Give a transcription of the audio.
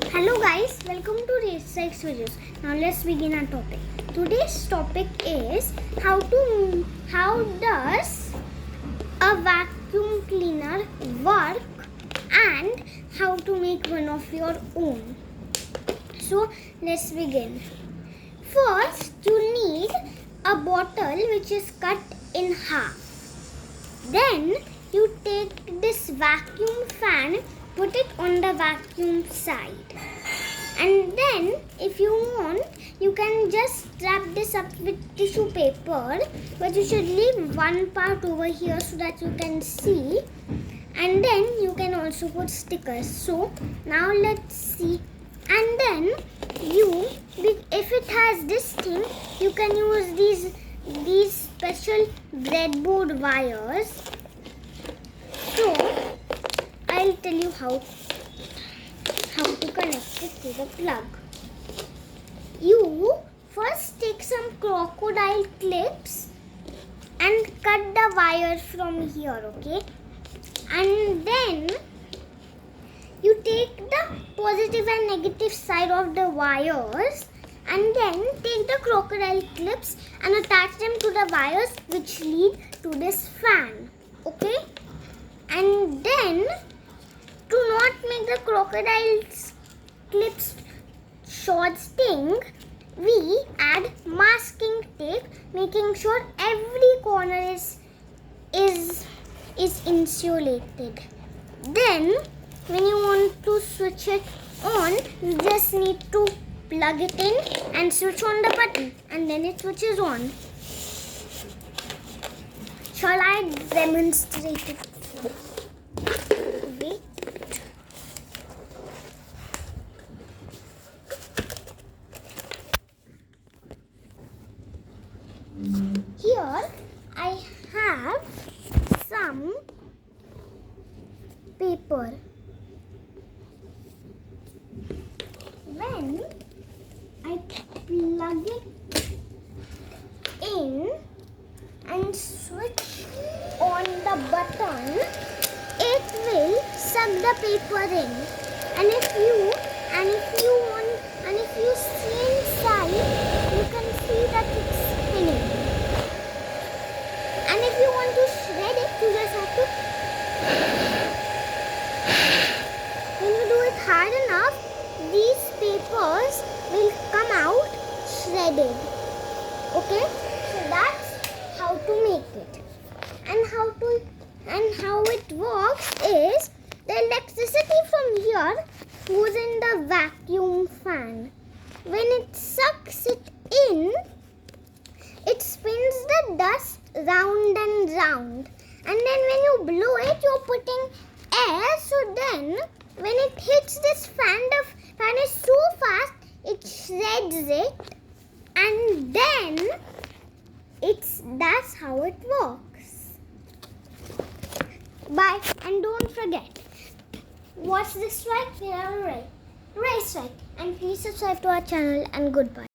Hello guys, welcome to Racex videos. Now let's begin our topic. Today's topic is how does a vacuum cleaner work and how to make one of your own. So let's begin. First, you need a bottle which is cut in half. Then you take this vacuum fan, put it on the vacuum side, and then if you want you can just wrap this up with tissue paper, but you should leave one part over here so that you can see, and then you can also put stickers. So now let's see. And then if it has this thing, you can use these special breadboard wires. So I'll tell you how to connect it to the plug. You first take some crocodile clips and cut the wire from here, okay? And then you take the positive and negative side of the wires and then take the crocodile clips and attach them to the wires which lead to this fan, okay? And then, to not make the crocodile clips short sting, we add masking tape, making sure every corner is insulated. Then, when you want to switch it on, you just need to plug it in and switch on the button, and then it switches on. Shall I demonstrate it? Wait. Here I have some paper. When I plug it in and switch on the button, it will suck the paper in. And if you see inside, you can see that it's spinning. And if you want to shred it, you just have to. When you do it hard enough, these papers will come out shredded. Okay? So that's how to make it. And how it works is the electricity from here goes in the vacuum fan. When it sucks it in, it spins the dust round and round. And then when you blow it, you're putting air. So then when it hits this fan, the fan is so fast, it shreds it. And then that's how it works. Bye, and don't forget, watch this right here, Race Right, and please subscribe to our channel, and goodbye.